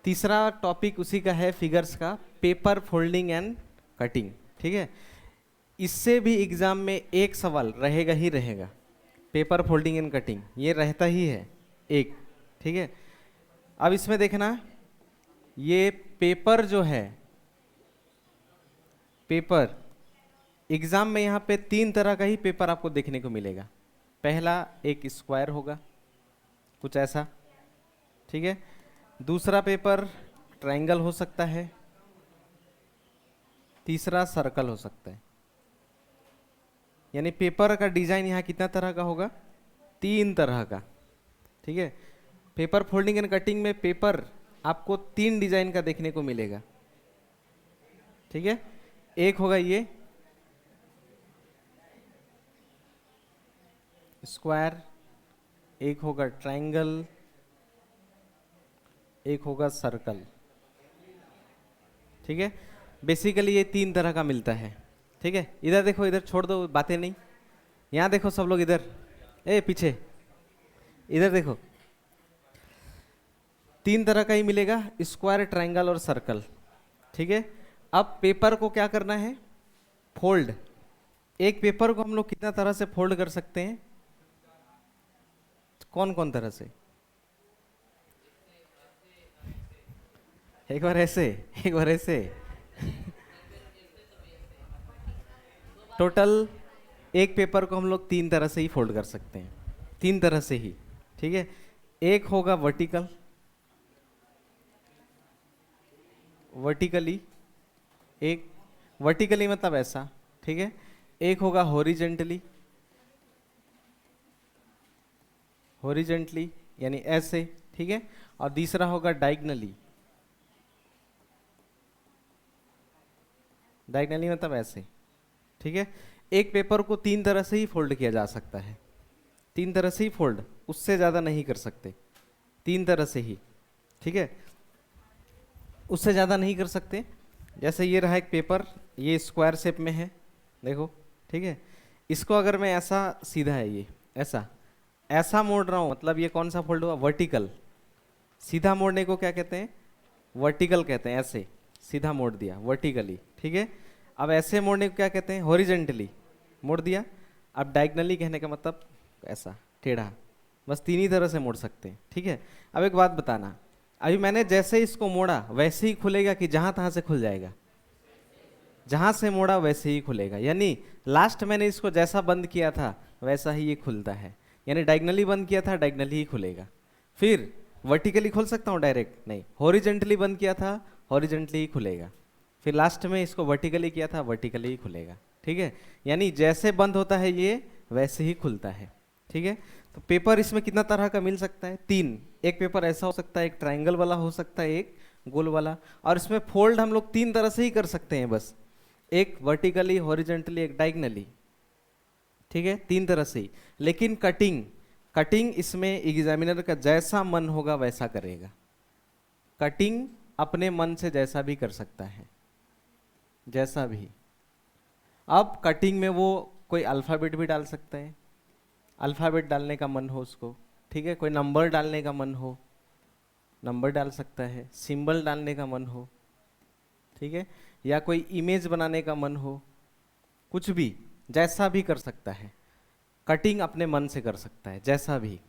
तीसरा टॉपिक उसी का है फिगर्स का, पेपर फोल्डिंग एंड कटिंग। ठीक है, इससे भी एग्जाम में एक सवाल रहेगा ही रहेगा, पेपर फोल्डिंग एंड कटिंग ये रहता ही है एक। ठीक है, अब इसमें देखना, ये पेपर जो है, पेपर एग्जाम में यहाँ पे तीन तरह का ही पेपर आपको देखने को मिलेगा। पहला एक स्क्वायर होगा कुछ ऐसा, ठीक है। दूसरा पेपर ट्रायंगल हो सकता है, तीसरा सर्कल हो सकता है। यानी पेपर का डिजाइन यहाँ कितना तरह का होगा, तीन तरह का। ठीक है, पेपर फोल्डिंग एंड कटिंग में पेपर आपको तीन डिजाइन का देखने को मिलेगा। ठीक है, एक होगा ये स्क्वायर, एक होगा ट्रायंगल, एक होगा सर्कल। ठीक है, बेसिकली ये तीन तरह का मिलता है। ठीक है, इधर देखो, इधर छोड़ दो बातें नहीं, यहाँ देखो सब लोग, इधर पीछे इधर देखो, तीन तरह का ही मिलेगा, स्क्वायर ट्रायंगल और सर्कल। ठीक है, अब पेपर को क्या करना है, फोल्ड। एक पेपर को हम लोग कितना तरह से फोल्ड कर सकते हैं, कौन कौन तरह से, एक बार ऐसे, एक बार ऐसे टोटल एक पेपर को हम लोग तीन तरह से ही फोल्ड कर सकते हैं, तीन तरह से ही। ठीक है, एक होगा वर्टिकल, वर्टिकली, एक वर्टिकली मतलब ऐसा। ठीक है, एक होगा हॉरिजेंटली, हॉरिजेंटली यानी ऐसे। ठीक है, और तीसरा होगा डायगनली, डायगनली मतलब ऐसे। ठीक है, एक पेपर को तीन तरह से ही फोल्ड किया जा सकता है, तीन तरह से ही फोल्ड, उससे ज़्यादा नहीं कर सकते, तीन तरह से ही। ठीक है, उससे ज़्यादा नहीं कर सकते। जैसे ये रहा एक पेपर, ये स्क्वायर शेप में है, देखो। ठीक है, इसको अगर मैं ऐसा, सीधा है ये ऐसा, ऐसा मोड़ रहा हूँ, मतलब ये कौन सा फोल्ड हुआ, वर्टिकल। सीधा मोड़ने को क्या कहते हैं, वर्टिकल कहते हैं। ऐसे सीधा मोड़ दिया, वर्टिकली। ठीक है, अब ऐसे मोड़ने को क्या कहते हैं, हॉरिजेंटली मोड़ दिया। अब डायगनली कहने का मतलब ऐसा टेढ़ा, बस तीन ही तरह से मोड़ सकते हैं। ठीक है, अब एक बात बताना, अभी मैंने जैसे इसको मोड़ा वैसे ही खुलेगा कि जहां तहां से खुल जाएगा, जहां से मोड़ा वैसे ही खुलेगा। यानी लास्ट मैंने इसको जैसा बंद किया था वैसा ही ये खुलता है, यानी डायगनली बंद किया था डायगनली ही खुलेगा। फिर वर्टिकली खोल सकता हूँ डायरेक्ट, नहीं, हॉरिजेंटली बंद किया था हॉरिजेंटली ही खुलेगा। फिर लास्ट में इसको वर्टिकली किया था वर्टिकली ही खुलेगा। ठीक है, यानी जैसे बंद होता है ये वैसे ही खुलता है। ठीक है, तो पेपर इसमें कितना तरह का मिल सकता है, तीन। एक पेपर ऐसा हो सकता है, एक ट्रायंगल वाला हो सकता है, एक गोल वाला। और इसमें फोल्ड हम लोग तीन तरह से ही कर सकते हैं बस, एक वर्टिकली, हॉरिजेंटली, एक डायगनली। ठीक है, तीन तरह से ही। लेकिन कटिंग, कटिंग इसमें एग्जामिनर का जैसा मन होगा वैसा करेगा। कटिंग अपने मन से जैसा भी कर सकता है, जैसा भी। अब कटिंग में वो कोई अल्फ़ाबेट भी डाल सकता है, अल्फ़ाबेट डालने का मन हो उसको। ठीक है, कोई नंबर डालने का मन हो, नंबर डाल सकता है, सिंबल डालने का मन हो। ठीक है, या कोई इमेज बनाने का मन हो, कुछ भी, जैसा भी कर सकता है। कटिंग अपने मन से कर सकता है, जैसा भी।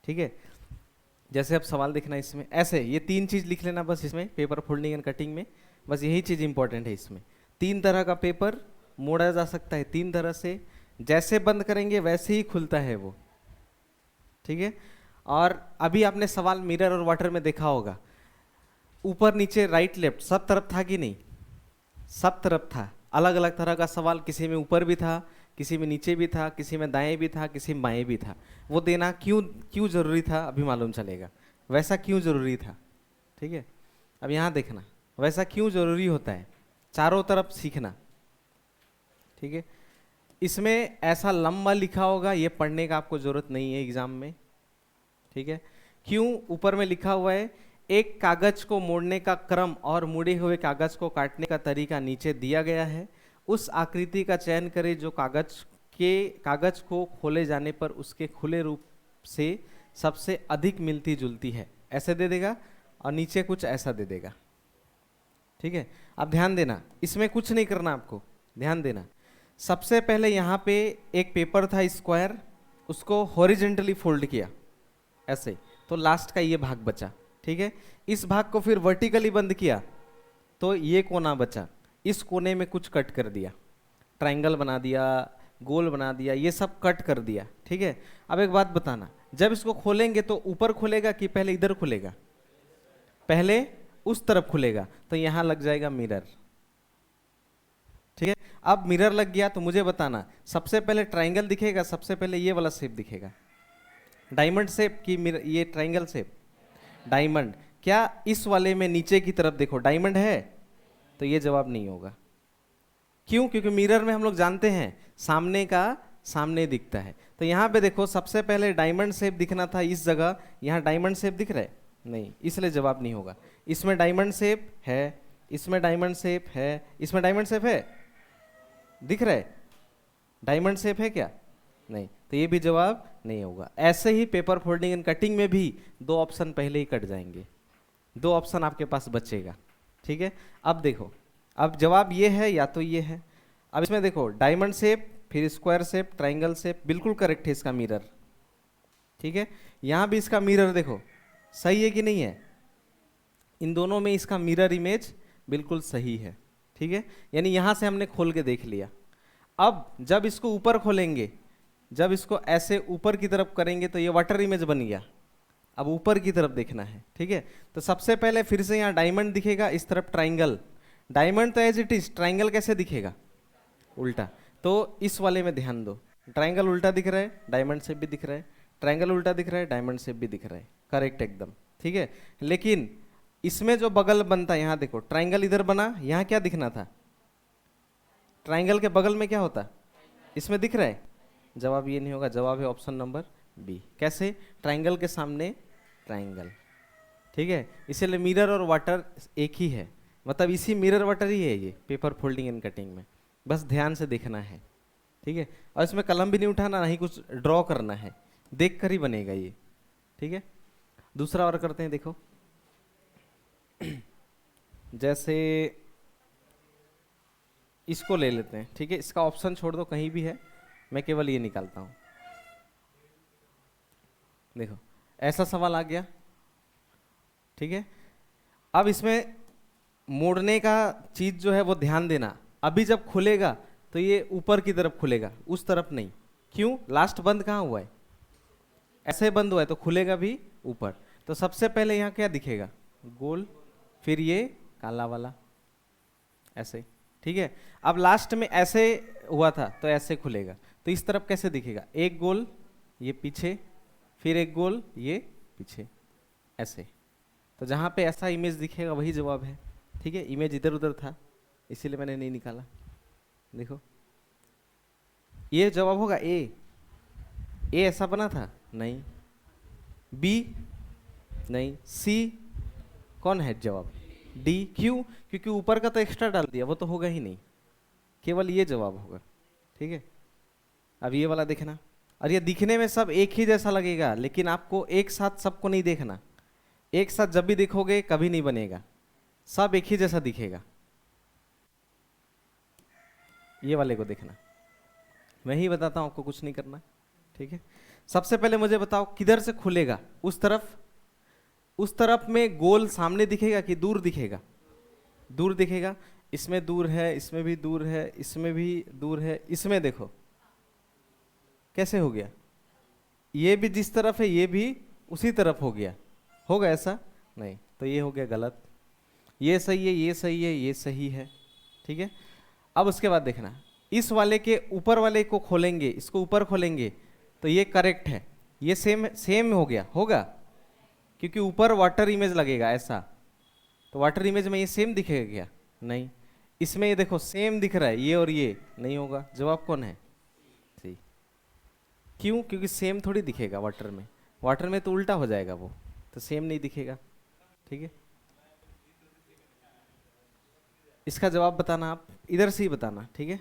ठीक है, जैसे अब सवाल देखना इसमें, ऐसे ये तीन चीज लिख लेना बस इसमें, पेपर फोल्डिंग एंड कटिंग में बस यही चीज इंपॉर्टेंट है इसमें। तीन तरह का पेपर मोड़ा जा सकता है, तीन तरह से, जैसे बंद करेंगे वैसे ही खुलता है वो। ठीक है, और अभी आपने सवाल मिरर और वाटर में देखा होगा, ऊपर नीचे राइट लेफ्ट सब तरफ था कि नहीं, सब तरफ था। अलग अलग तरह का सवाल, किसी में ऊपर भी था, किसी में नीचे भी था, किसी में दाएं भी था, किसी में बाएं भी था। वो देना क्यों क्यों जरूरी था अभी मालूम चलेगा, वैसा क्यों जरूरी था। ठीक है, अब यहाँ देखना वैसा क्यों जरूरी होता है, चारों तरफ सीखना। ठीक है, इसमें ऐसा लंबा लिखा होगा, ये पढ़ने का आपको जरूरत नहीं है एग्जाम में। ठीक है, क्यों ऊपर में लिखा हुआ है, एक कागज को मोड़ने का क्रम और मुड़े हुए कागज को काटने का तरीका नीचे दिया गया है। उस आकृति का चयन करें जो कागज को खोले जाने पर उसके खुले रूप से सबसे अधिक मिलती जुलती है। ऐसे दे देगा और नीचे कुछ ऐसा दे देगा। ठीक है, अब ध्यान देना, इसमें कुछ नहीं करना आपको, ध्यान देना। सबसे पहले यहाँ पे एक पेपर था स्क्वायर, उसको हॉरिजेंटली फोल्ड किया ऐसे, तो लास्ट का ये भाग बचा। ठीक है, इस भाग को फिर वर्टिकली बंद किया तो ये कोना बचा, इस कोने में कुछ कट कर दिया, ट्रायंगल बना दिया, गोल बना दिया, ये सब कट कर दिया। ठीक है, अब एक बात बताना, जब इसको खोलेंगे तो ऊपर खुलेगा कि पहले इधर खुलेगा? पहले उस तरफ खुलेगा, तो यहां लग जाएगा मिरर। ठीक है, अब मिरर लग गया तो मुझे बताना, सबसे पहले ट्रायंगल दिखेगा, सबसे पहले ये वाला शेप दिखेगा, डायमंड शेप की मिरर, ये ट्रायंगल शेप, डायमंड। क्या इस वाले में नीचे की तरफ देखो डायमंड है? तो ये जवाब नहीं होगा। क्यों? क्योंकि मिरर में हम लोग जानते हैं सामने का सामने दिखता है। तो यहाँ पे देखो, सबसे पहले डायमंड शेप दिखना था इस जगह, यहाँ डायमंड शेप दिख रहा है नहीं, इसलिए जवाब नहीं होगा। इसमें डायमंड शेप है, इसमें डायमंड शेप है, इसमें डायमंड शेप है, दिख रहा है? डायमंड शेप है क्या? नहीं, तो ये भी जवाब नहीं होगा। ऐसे ही पेपर फोल्डिंग एंड कटिंग में भी दो ऑप्शन पहले ही कट जाएंगे, दो ऑप्शन आपके पास बचेगा। ठीक है, अब देखो, अब जवाब ये है या तो ये है। अब इसमें देखो, डायमंड शेप, फिर स्क्वायर शेप, ट्रायंगल शेप, बिल्कुल करेक्ट है इसका मिरर। ठीक है, यहाँ भी इसका मिरर देखो, सही है कि नहीं है? इन दोनों में इसका मिरर इमेज बिल्कुल सही है। ठीक है, यानी यहाँ से हमने खोल के देख लिया। अब जब इसको ऊपर खोलेंगे, जब इसको ऐसे ऊपर की तरफ करेंगे तो ये वाटर इमेज बन गया। अब ऊपर की तरफ देखना है। ठीक है, तो सबसे पहले फिर से यहाँ डायमंड दिखेगा, इस तरफ ट्रायंगल। डायमंड तो एज इट इज, ट्रायंगल कैसे दिखेगा? उल्टा। तो इस वाले में ध्यान दो, ट्रायंगल उल्टा दिख रहा है, डायमंड शेप भी दिख रहा है, ट्रायंगल उल्टा दिख रहा है, डायमंड शेप भी दिख रहा है, करेक्ट एकदम। ठीक है, लेकिन इसमें जो बगल बनता है, यहाँ देखो ट्रायंगल इधर बना, यहाँ क्या दिखना था? ट्रायंगल के बगल में क्या होता? इसमें दिख रहा है? जवाब ये नहीं होगा, जवाब है ऑप्शन नंबर बी। कैसे? ट्रायंगल के सामने ट्रायंगल। ठीक है, इसीलिए मिरर और वाटर एक ही है, मतलब इसी मिरर वाटर ही है ये पेपर फोल्डिंग एंड कटिंग में। बस ध्यान से देखना है। ठीक है, और इसमें कलम भी नहीं उठाना, नहीं कुछ ड्रॉ करना है, देख कर ही बनेगा ये। ठीक है, दूसरा और करते हैं, देखो जैसे इसको ले लेते हैं। ठीक है, इसका ऑप्शन छोड़ दो, कहीं भी है, मैं केवल ये निकालता हूं। देखो ऐसा सवाल आ गया। ठीक है, अब इसमें मोड़ने का चीज जो है वो ध्यान देना, अभी जब खुलेगा तो ये ऊपर की तरफ खुलेगा, उस तरफ नहीं। क्यों? लास्ट बंद कहाँ हुआ है? ऐसे बंद हुआ है, तो खुलेगा भी ऊपर। तो सबसे पहले यहाँ क्या दिखेगा? गोल, फिर ये काला वाला ऐसे। ठीक है, अब लास्ट में ऐसे हुआ था तो ऐसे खुलेगा, तो इस तरफ कैसे दिखेगा? एक गोल ये पीछे, फिर एक गोल ये पीछे, ऐसे। तो जहाँ पे ऐसा इमेज दिखेगा वही जवाब है। ठीक है, इमेज इधर उधर था इसीलिए मैंने नहीं निकाला। देखो ये जवाब होगा ए। ए ऐसा बना था? नहीं। बी नहीं। सी कौन है जवाब? डी। क्यों? क्योंकि ऊपर का तो एक्स्ट्रा डाल दिया, वो तो होगा ही नहीं, केवल ये जवाब होगा। ठीक है, अब ये वाला देखना, और ये दिखने में सब एक ही जैसा लगेगा, लेकिन आपको एक साथ सबको नहीं देखना। एक साथ जब भी देखोगे कभी नहीं बनेगा, सब एक ही जैसा दिखेगा। ये वाले को देखना, मैं ही बताता हूं आपको, कुछ नहीं करना। ठीक है, सबसे पहले मुझे बताओ किधर से खुलेगा? उस तरफ। उस तरफ में गोल सामने दिखेगा कि दूर दिखेगा? दूर दिखेगा। इसमें दूर है, इसमें भी दूर है, इसमें भी दूर है, इसमें देखो कैसे हो गया? ये भी जिस तरफ है ये भी उसी तरफ हो गया, होगा ऐसा? नहीं, तो ये हो गया गलत। ये सही है, ये सही है, ये सही है। ठीक है, अब उसके बाद देखना, इस वाले के ऊपर वाले को खोलेंगे, इसको ऊपर खोलेंगे तो ये करेक्ट है, ये सेम सेम हो गया, होगा? क्योंकि ऊपर वाटर इमेज लगेगा ऐसा, तो वाटर इमेज में ये सेम दिखेगा क्या? नहीं। इसमें ये देखो सेम दिख रहा है, ये और ये नहीं होगा। जवाब कौन है? सी। क्यों? क्योंकि सेम थोड़ी दिखेगा वाटर में, वाटर में तो उल्टा हो जाएगा वो, तो सेम नहीं दिखेगा। ठीक है, इसका जवाब बताना, आप इधर से ही बताना। ठीक है,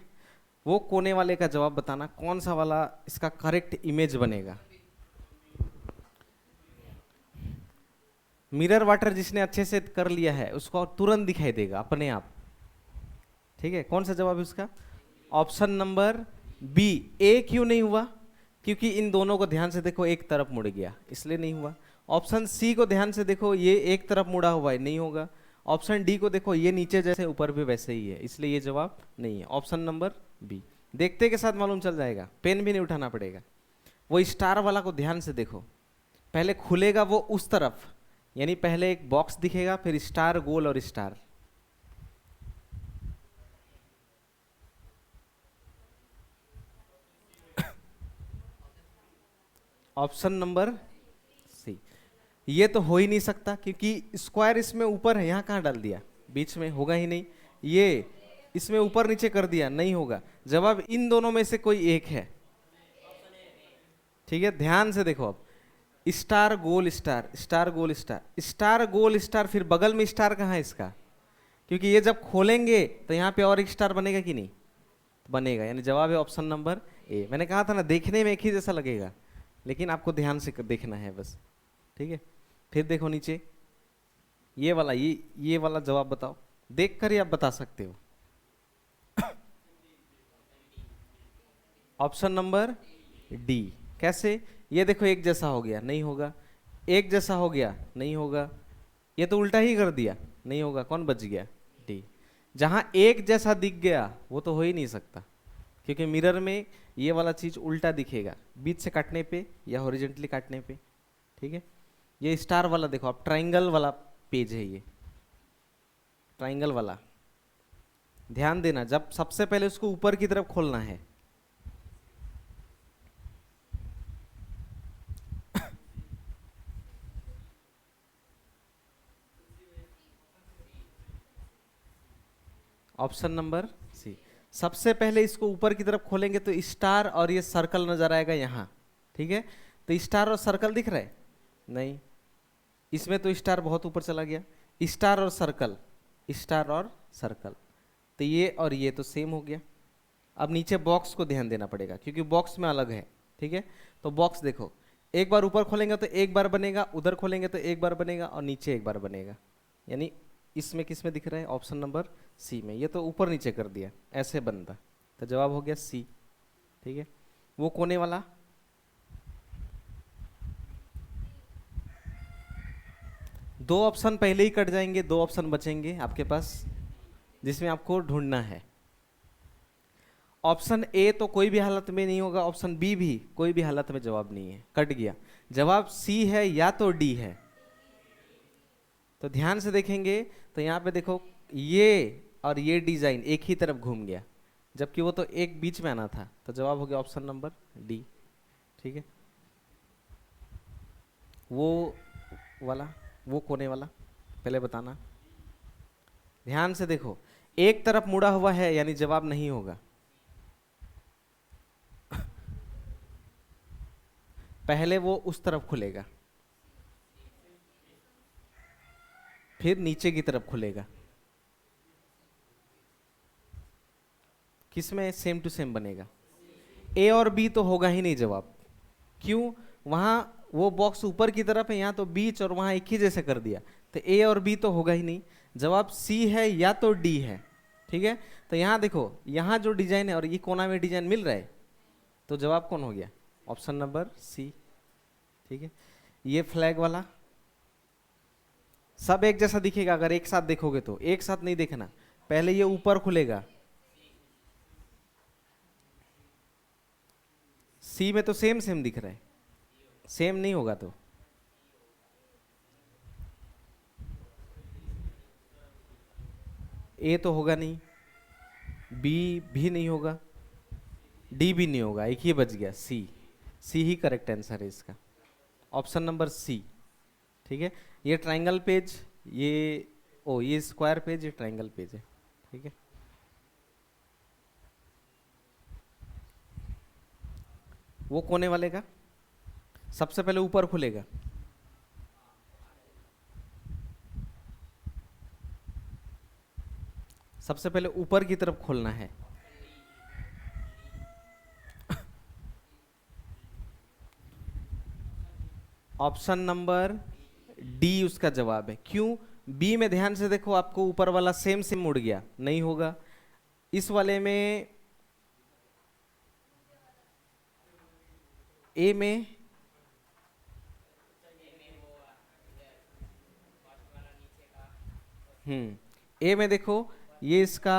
वो कोने वाले का जवाब बताना, कौन सा वाला इसका करेक्ट इमेज बनेगा। मिरर वाटर जिसने अच्छे से कर लिया है उसको तुरंत दिखाई देगा अपने आप। ठीक है, कौन सा जवाब है उसका? Option number B. ए क्यों नहीं हुआ? क्योंकि इन दोनों को ध्यान से देखो, एक तरफ मुड़ गया, इसलिए नहीं हुआ। ऑप्शन सी को ध्यान से देखो, ये एक तरफ मुड़ा हुआ है, नहीं होगा। ऑप्शन डी को देखो, ये नीचे जैसे ऊपर भी वैसे ही है, इसलिए ये जवाब नहीं है। Option number B. देखते के साथ मालूम चल जाएगा, पेन भी नहीं उठाना पड़ेगा। वो स्टार वाला को ध्यान से देखो, पहले खुलेगा वो उस तरफ, यानी पहले एक बॉक्स दिखेगा, फिर स्टार, गोल और स्टार। ऑप्शन नंबर सी। ये तो हो ही नहीं सकता, क्योंकि स्क्वायर इसमें ऊपर है, यहाँ कहाँ डाल दिया? बीच में, होगा ही नहीं। ये इसमें ऊपर नीचे कर दिया, नहीं होगा। जवाब इन दोनों में से कोई एक है। ठीक है, ध्यान से देखो अब, स्टार गोल स्टार, स्टार गोल स्टार, स्टार गोल स्टार, फिर बगल में स्टार कहाँ है इसका? क्योंकि ये जब खोलेंगे तो यहाँ पे और एक स्टार बनेगा कि नहीं? बनेगा, यानी जवाब है ऑप्शन नंबर ए। मैंने कहा था ना, देखने में एक ही जैसा लगेगा, लेकिन आपको ध्यान से देखना है बस। ठीक है, फिर देखो नीचे, ये वाला, ये वाला जवाब बताओ, देख कर ही आप बता सकते हो। Option number D. कैसे? ये देखो, एक जैसा हो गया, नहीं होगा। एक जैसा हो गया, नहीं होगा। ये तो उल्टा ही कर दिया, नहीं होगा। कौन बच गया? डी। जहां एक जैसा दिख गया वो तो हो ही नहीं सकता, क्योंकि मिरर में ये वाला चीज उल्टा दिखेगा, बीच से काटने पे या हॉरिजेंटली काटने पे। ठीक है, ये स्टार वाला देखो आप, ट्राइंगल वाला पेज है, ये ट्राइंगल वाला। ध्यान देना, जब सबसे पहले उसको ऊपर की तरफ खोलना है। Option number C. सबसे पहले इसको ऊपर की तरफ खोलेंगे तो स्टार और ये सर्कल नजर आएगा यहाँ। ठीक है, तो स्टार और सर्कल दिख रहा है? नहीं, इसमें तो स्टार बहुत ऊपर चला गया। स्टार और सर्कल, स्टार और सर्कल, तो ये और ये तो सेम हो गया। अब नीचे बॉक्स को ध्यान देना पड़ेगा, क्योंकि बॉक्स में अलग है। ठीक है, तो बॉक्स देखो, एक बार ऊपर खोलेंगे तो एक बार बनेगा, उधर खोलेंगे तो एक बार बनेगा, और नीचे एक बार बनेगा। यानी इसमें किस में दिख रहा है? ऑप्शन नंबर सी में। ये तो ऊपर नीचे कर दिया, ऐसे बनता, तो जवाब हो गया सी। ठीक है, वो कोने वाला, दो ऑप्शन पहले ही कट जाएंगे, दो ऑप्शन बचेंगे आपके पास, जिसमें आपको ढूंढना है। ऑप्शन ए तो कोई भी हालत में नहीं होगा, ऑप्शन बी भी कोई भी हालत में जवाब नहीं है, कट गया। जवाब सी है या तो डी है। तो ध्यान से देखेंगे तो यहाँ पे देखो, ये और ये डिजाइन एक ही तरफ घूम गया, जबकि वो तो एक बीच में आना था, तो जवाब हो गया ऑप्शन नंबर डी। ठीक है, वो वाला, वो कोने वाला पहले बताना। ध्यान से देखो, एक तरफ मुड़ा हुआ है, यानी जवाब नहीं होगा। पहले वो उस तरफ खुलेगा, फिर नीचे की तरफ खुलेगा। किसमें सेम टू सेम बनेगा? ए और बी तो होगा ही नहीं जवाब। क्यों? वहां वो बॉक्स ऊपर की तरफ है, यहाँ तो बीच, और वहां एक ही जैसे कर दिया, तो ए और बी तो होगा ही नहीं। जवाब सी है या तो डी है। ठीक है, तो यहाँ देखो, यहाँ जो डिजाइन है और ये कोना में डिजाइन मिल रहा है, तो जवाब कौन हो गया? Option number C. ठीक है, ये फ्लैग वाला सब एक जैसा दिखेगा, अगर एक साथ देखोगे तो। एक साथ नहीं देखना, पहले ये ऊपर खुलेगा, सी में तो सेम सेम दिख रहा है, सेम नहीं होगा तो। ए तो होगा नहीं, बी भी नहीं होगा, डी भी नहीं होगा, एक ही बच गया, सी। सी ही करेक्ट आंसर है इसका, ऑप्शन नंबर सी। ठीक है, ये ट्राइंगल पेज, ये ओ ये स्क्वायर पेज, ये ट्राइंगल पेज है। ठीक है, वो कोने वाले का सबसे पहले ऊपर खुलेगा, सबसे पहले ऊपर की तरफ खोलना है। ऑप्शन नंबर डी उसका जवाब है। क्यों? बी में ध्यान से देखो, आपको ऊपर वाला सेम सेम मुड़ गया, नहीं होगा। इस वाले में, ए में, ए में देखो, ये इसका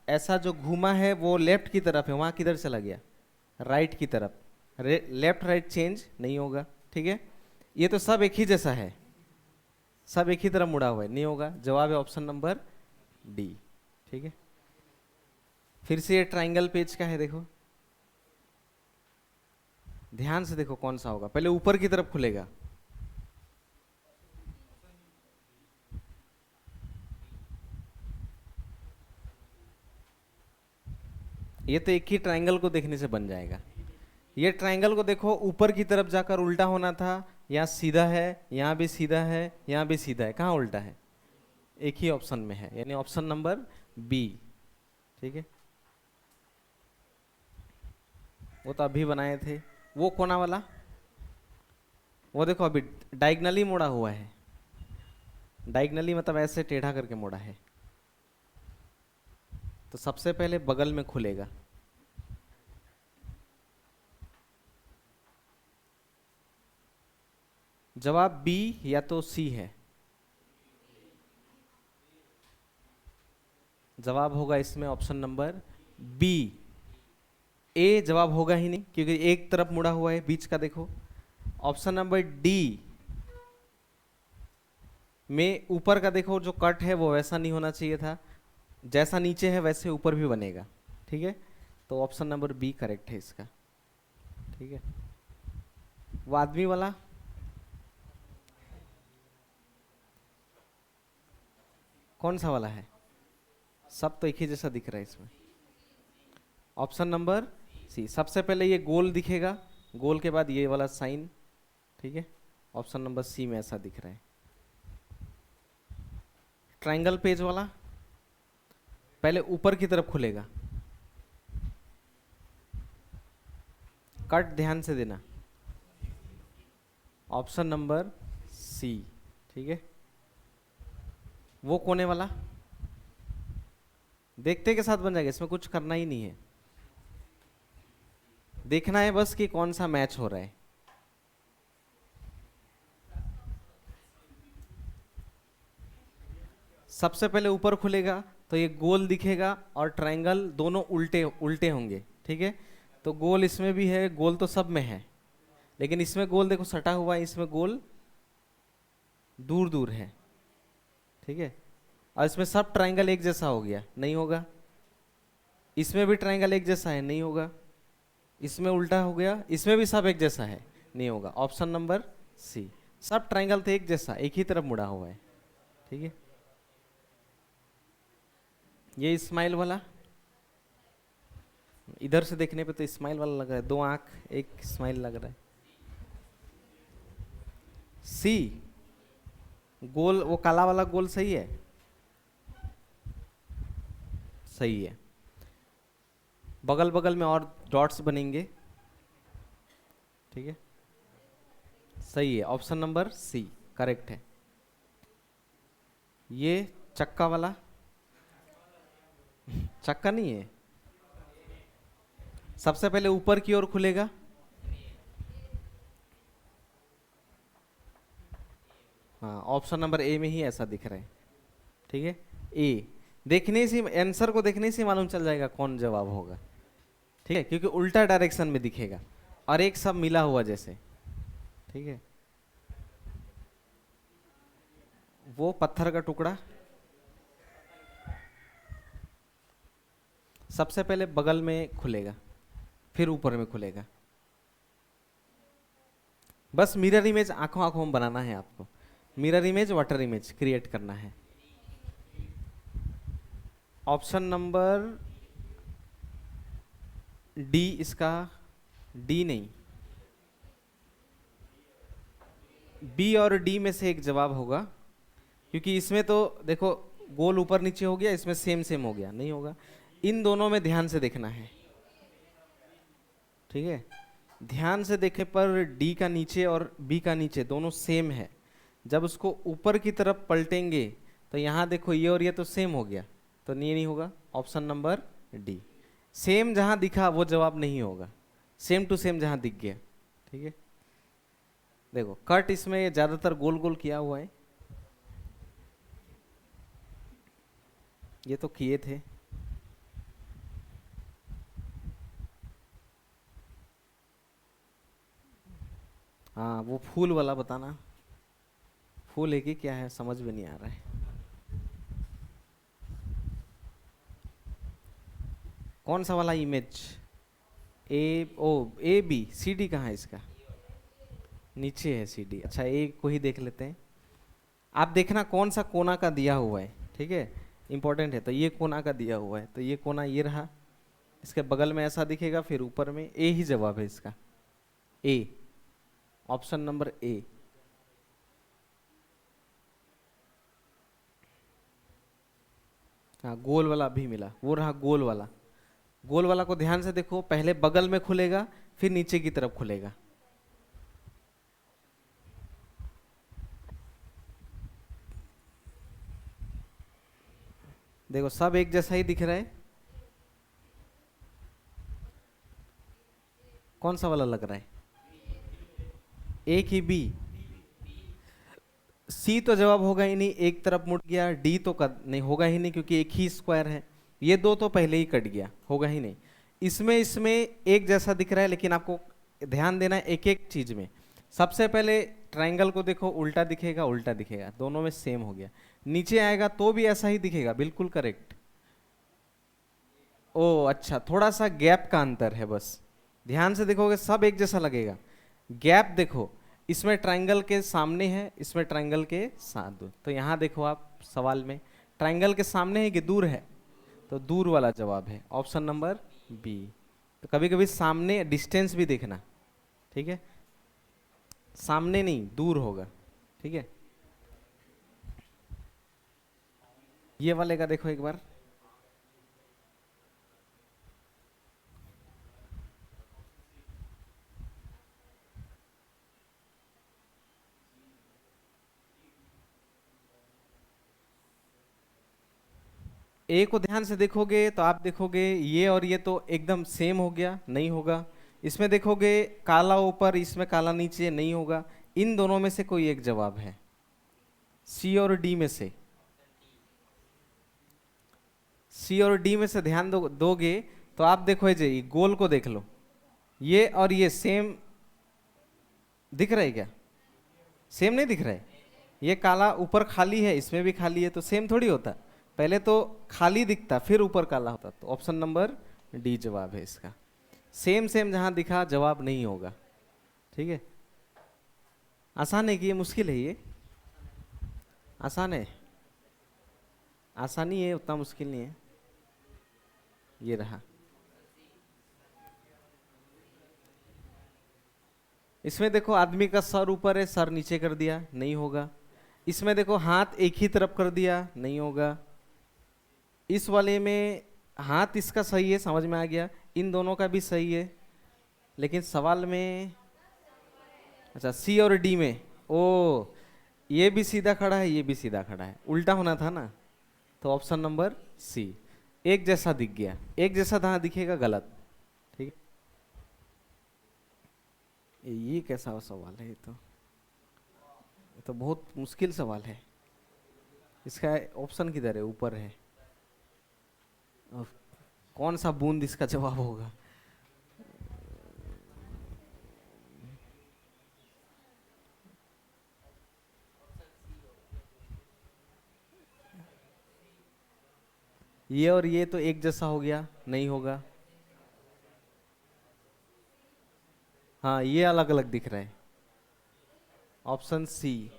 ऐसा जो घूमा है वो लेफ्ट की तरफ है, वहां किधर चला गया? राइट की तरफ। लेफ्ट राइट चेंज नहीं होगा, ठीक है। ये तो सब एक ही जैसा है, सब एक ही तरफ मुड़ा हुआ है, नहीं होगा। जवाब है ऑप्शन नंबर डी, ठीक है। फिर से ये ट्राइंगल पेज का है, देखो ध्यान से देखो कौन सा होगा। पहले ऊपर की तरफ खुलेगा, ये तो एक ही ट्राइंगल को देखने से बन जाएगा। ये ट्राइंगल को देखो, ऊपर की तरफ जाकर उल्टा होना था, यहाँ सीधा है, यहाँ भी सीधा है, यहाँ भी सीधा है, कहाँ उल्टा है? एक ही ऑप्शन में है, यानी ऑप्शन नंबर बी, ठीक है। वो तो अभी बनाए थे, वो कोना वाला, वो देखो अभी डायगनली मोड़ा हुआ है। डायगनली मतलब ऐसे टेढ़ा करके मोड़ा है। तो सबसे पहले बगल में खुलेगा, जवाब बी या तो सी है। जवाब होगा इसमें ऑप्शन नंबर बी। ए जवाब होगा ही नहीं, क्योंकि एक तरफ मुड़ा हुआ है, बीच का देखो। ऑप्शन नंबर डी में ऊपर का देखो, जो कट है वो वैसा नहीं होना चाहिए था, जैसा नीचे है वैसे ऊपर भी बनेगा, ठीक है। तो ऑप्शन नंबर बी करेक्ट है इसका, ठीक है। वो आदमी वाला, कौन सा वाला है? सब तो एक ही जैसा दिख रहा है इसमें। Option number C. सबसे पहले ये गोल दिखेगा, गोल के बाद ये वाला साइन, ठीक है। ऑप्शन नंबर सी में ऐसा दिख रहा है। ट्रायंगल पेज वाला पहले ऊपर की तरफ खुलेगा, कट ध्यान से देना, ऑप्शन नंबर सी, ठीक है। वो कोने वाला देखते के साथ बन जाएगा, इसमें कुछ करना ही नहीं है, देखना है बस कि कौन सा मैच हो रहा है। सबसे पहले ऊपर खुलेगा तो ये गोल दिखेगा और ट्रायंगल दोनों उल्टे उल्टे होंगे, ठीक है। तो गोल इसमें भी है, गोल तो सब में है, लेकिन इसमें गोल देखो सटा हुआ है, इसमें गोल दूर दूर है, ठीक है। और इसमें सब ट्रायंगल एक जैसा हो गया, नहीं होगा। इसमें भी ट्रायंगल एक जैसा है, नहीं होगा। इसमें उल्टा हो गया, इसमें भी सब एक जैसा है, नहीं होगा। ऑप्शन नंबर सी, सब ट्रायंगल तो एक जैसा, एक ही तरफ मुड़ा हुआ है, ठीक है। ये स्माइल वाला, इधर से देखने पे तो स्माइल वाला लग रहा है, दो आंख एक स्माइल लग रहा है। सी, गोल वो काला वाला गोल सही है, सही है। बगल बगल में और डॉट्स बनेंगे, ठीक है, सही है। ऑप्शन नंबर सी करेक्ट है। ये चक्का वाला, चक्का नहीं है, सबसे पहले ऊपर की ओर खुलेगा, हाँ ऑप्शन नंबर ए में ही ऐसा दिख रहा है, ठीक है। ए देखने से, आंसर को देखने से मालूम चल जाएगा कौन जवाब होगा, ठीक है, क्योंकि उल्टा डायरेक्शन में दिखेगा और एक सब मिला हुआ जैसे, ठीक है। वो पत्थर का टुकड़ा, सबसे पहले बगल में खुलेगा फिर ऊपर में खुलेगा। बस मिरर इमेज आंखों आंखों में बनाना है आपको, mirror image water image create करना है। ऑप्शन नंबर डी इसका, डी नहीं, बी और डी में से एक जवाब होगा, क्योंकि इसमें तो देखो गोल ऊपर नीचे हो गया, इसमें सेम सेम हो गया, नहीं होगा। इन दोनों में ध्यान से देखना है, ठीक है। ध्यान से देखे पर डी का नीचे और बी का नीचे दोनों सेम है, जब उसको ऊपर की तरफ पलटेंगे तो यहाँ देखो ये और ये तो सेम हो गया, तो ये नहीं होगा, ऑप्शन नंबर डी। सेम जहाँ दिखा वो जवाब नहीं होगा, सेम टू सेम जहाँ दिख गया। ठीक है, देखो कट इसमें ज्यादातर गोल गोल किया हुआ है, ये तो किए थे। हाँ वो फूल वाला बताना, फूल है कि क्या है समझ में नहीं आ रहा है। कौन सा वाला इमेज? ए ओ, ए बी सी डी कहाँ है इसका? नीचे है सी डी। अच्छा ए को ही देख लेते हैं। आप देखना कौन सा कोना का दिया हुआ है, ठीक है, इंपॉर्टेंट है। तो ये कोना का दिया हुआ है, तो ये कोना ये रहा, इसके बगल में ऐसा दिखेगा, फिर ऊपर में ए ही जवाब है इसका, ए, ऑप्शन नंबर ए। हाँ गोल वाला भी मिला, वो रहा गोल वाला। गोल वाला को ध्यान से देखो, पहले बगल में खुलेगा फिर नीचे की तरफ खुलेगा। देखो सब एक जैसा ही दिख रहा है, कौन सा वाला लग रहा है? ए की बी? सी तो जवाब होगा ही नहीं, एक तरफ मुड़ गया। डी तो नहीं होगा ही नहीं क्योंकि एक ही स्क्वायर है। ये दो तो पहले ही कट गया, होगा ही नहीं। इसमें इसमें एक जैसा दिख रहा है, लेकिन आपको ध्यान देना है एक एक चीज में। सबसे पहले ट्रायंगल को देखो, उल्टा दिखेगा उल्टा दिखेगा, दोनों में सेम हो गया। नीचे आएगा तो भी ऐसा ही दिखेगा, बिल्कुल करेक्ट। ओ अच्छा, थोड़ा सा गैप का अंतर है बस, ध्यान से देखोगे सब एक जैसा लगेगा। गैप देखो, इसमें ट्रायंगल के सामने है, इसमें ट्रायंगल के साथ दूर। तो यहाँ देखो आप सवाल में ट्रायंगल के सामने है कि दूर है, तो दूर वाला जवाब है ऑप्शन नंबर बी। तो कभी कभी सामने डिस्टेंस भी देखना, ठीक है, सामने नहीं दूर होगा। ठीक है, ये वाले का देखो एक बार। ए को ध्यान से देखोगे तो आप देखोगे ये और ये तो एकदम सेम हो गया, नहीं होगा। इसमें देखोगे काला ऊपर इसमें काला नीचे, नहीं होगा। इन दोनों में से कोई एक जवाब है, सी और डी में से। सी और डी में से ध्यान दोगे तो आप देखो ये गोल को देख लो, ये और ये सेम दिख रहा है क्या? सेम नहीं दिख रहा है। ये काला ऊपर खाली है, इसमें भी खाली है, तो सेम थोड़ी होता। पहले तो खाली दिखता फिर ऊपर काला होता। तो ऑप्शन नंबर डी जवाब है इसका। सेम सेम जहां दिखा जवाब नहीं होगा। ठीक है, आसान है कि ये मुश्किल है? ये आसान है, आसानी है, उतना मुश्किल नहीं है। ये रहा, इसमें देखो आदमी का सर ऊपर है, सर नीचे कर दिया, नहीं होगा। इसमें देखो हाथ एक ही तरफ कर दिया, नहीं होगा। इस वाले में हाथ इसका सही है, समझ में आ गया, इन दोनों का भी सही है, लेकिन सवाल में अच्छा सी और डी में, ओ ये भी सीधा खड़ा है ये भी सीधा खड़ा है, उल्टा होना था ना। तो ऑप्शन नंबर सी, एक जैसा दिख गया, एक जैसा जहां दिखेगा गलत। ठीक है, ये कैसा सवाल है? ये तो बहुत मुश्किल सवाल है। इसका ऑप्शन किधर है? ऊपर है। अब कौन सा बूंद इसका जवाब होगा? ये और ये तो एक जैसा हो गया, नहीं होगा। हाँ ये अलग अलग दिख रहा है, ऑप्शन सी।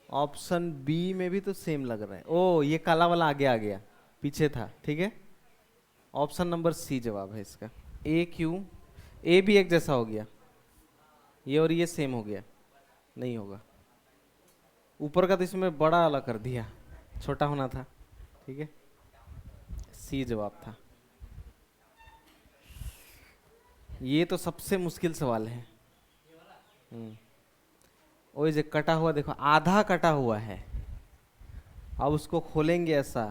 ऑप्शन बी में भी तो सेम लग रहा है। ओ ये काला वाला आगे आ गया, पीछे था। ठीक है, ऑप्शन नंबर सी जवाब है इसका। ए क्यू, ए भी एक जैसा हो गया, ये और ये सेम हो गया, नहीं होगा। ऊपर का तो इसमें बड़ा वाला कर दिया, छोटा होना था। ठीक है, सी जवाब था। ये तो सबसे मुश्किल सवाल है। हम्म, वो जो कटा हुआ देखो, आधा कटा हुआ है। अब उसको खोलेंगे ऐसा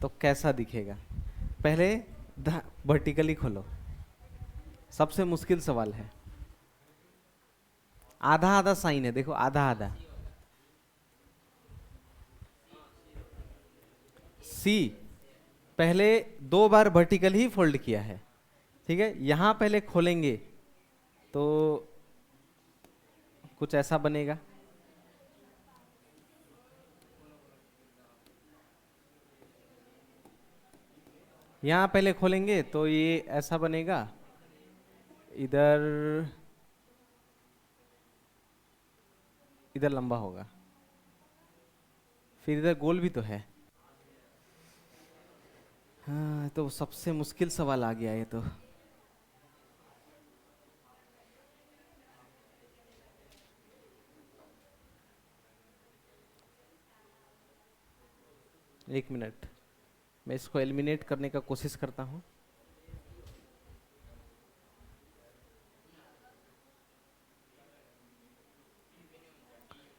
तो कैसा दिखेगा? पहले वर्टिकली खोलो, सबसे मुश्किल सवाल है। आधा आधा साइन है, देखो आधा आधा। सी पहले 2 बार वर्टिकल ही फोल्ड किया है, ठीक है। यहां पहले खोलेंगे तो कुछ ऐसा बनेगा। यहां पहले खोलेंगे तो ये ऐसा बनेगा, इधर इधर लंबा होगा, फिर इधर गोल भी तो है। हाँ, तो सबसे मुश्किल सवाल आ गया ये तो। एक मिनट, मैं इसको एलिमिनेट करने का कोशिश करता हूँ।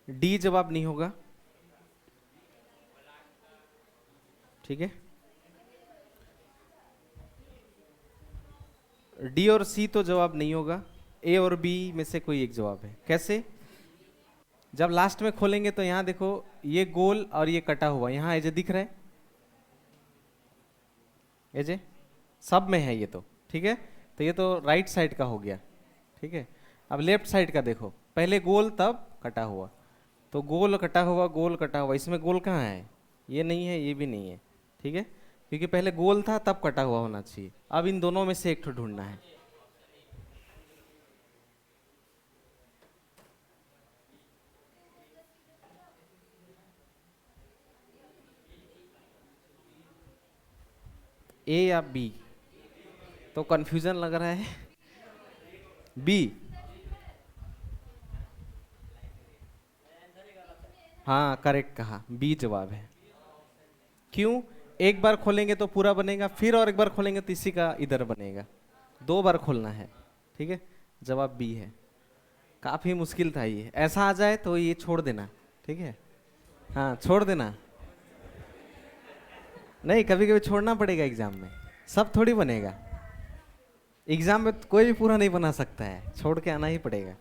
डी जवाब नहीं होगा, ठीक है। डी और सी तो जवाब नहीं होगा, ए और बी में से कोई एक जवाब है। कैसे? जब लास्ट में खोलेंगे तो यहाँ देखो, ये गोल और ये कटा हुआ, यहाँ एजे दिख रहा है, एजे सब में है ये तो, ठीक है। तो ये तो राइट साइड का हो गया, ठीक है। अब लेफ्ट साइड का देखो, पहले गोल तब कटा हुआ, तो गोल कटा हुआ गोल कटा हुआ, इसमें गोल कहाँ है? ये नहीं है, ये भी नहीं है, ठीक है। क्योंकि पहले गोल था तब कटा हुआ होना चाहिए। अब इन दोनों में से एक ठो ढूंढना है। ए या बी? तो कंफ्यूजन लग रहा है। बी? हाँ करेक्ट कहा, बी जवाब है। क्यों? एक बार खोलेंगे तो पूरा बनेगा, फिर और एक बार खोलेंगे तो इसी का इधर बनेगा। 2 बार खोलना है, ठीक है। जवाब बी है। काफी मुश्किल था ये, ऐसा आ जाए तो ये छोड़ देना, ठीक है। हाँ छोड़ देना, नहीं कभी कभी छोड़ना पड़ेगा एग्जाम में, सब थोड़ी बनेगा। एग्जाम में कोई भी पूरा नहीं बना सकता है, छोड़ के आना ही पड़ेगा।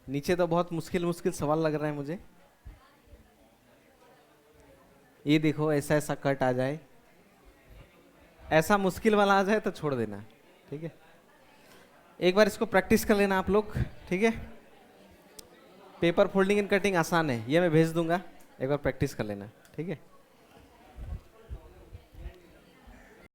नीचे तो बहुत मुश्किल मुश्किल सवाल लग रहा है मुझे। ये देखो, ऐसा ऐसा कट आ जाए, ऐसा मुश्किल वाला आ जाए तो छोड़ देना, ठीक है। एक बार इसको प्रैक्टिस कर लेना आप लोग, ठीक है। पेपर फोल्डिंग एंड कटिंग आसान है, ये मैं भेज दूंगा, एक बार प्रैक्टिस कर लेना, ठीक है।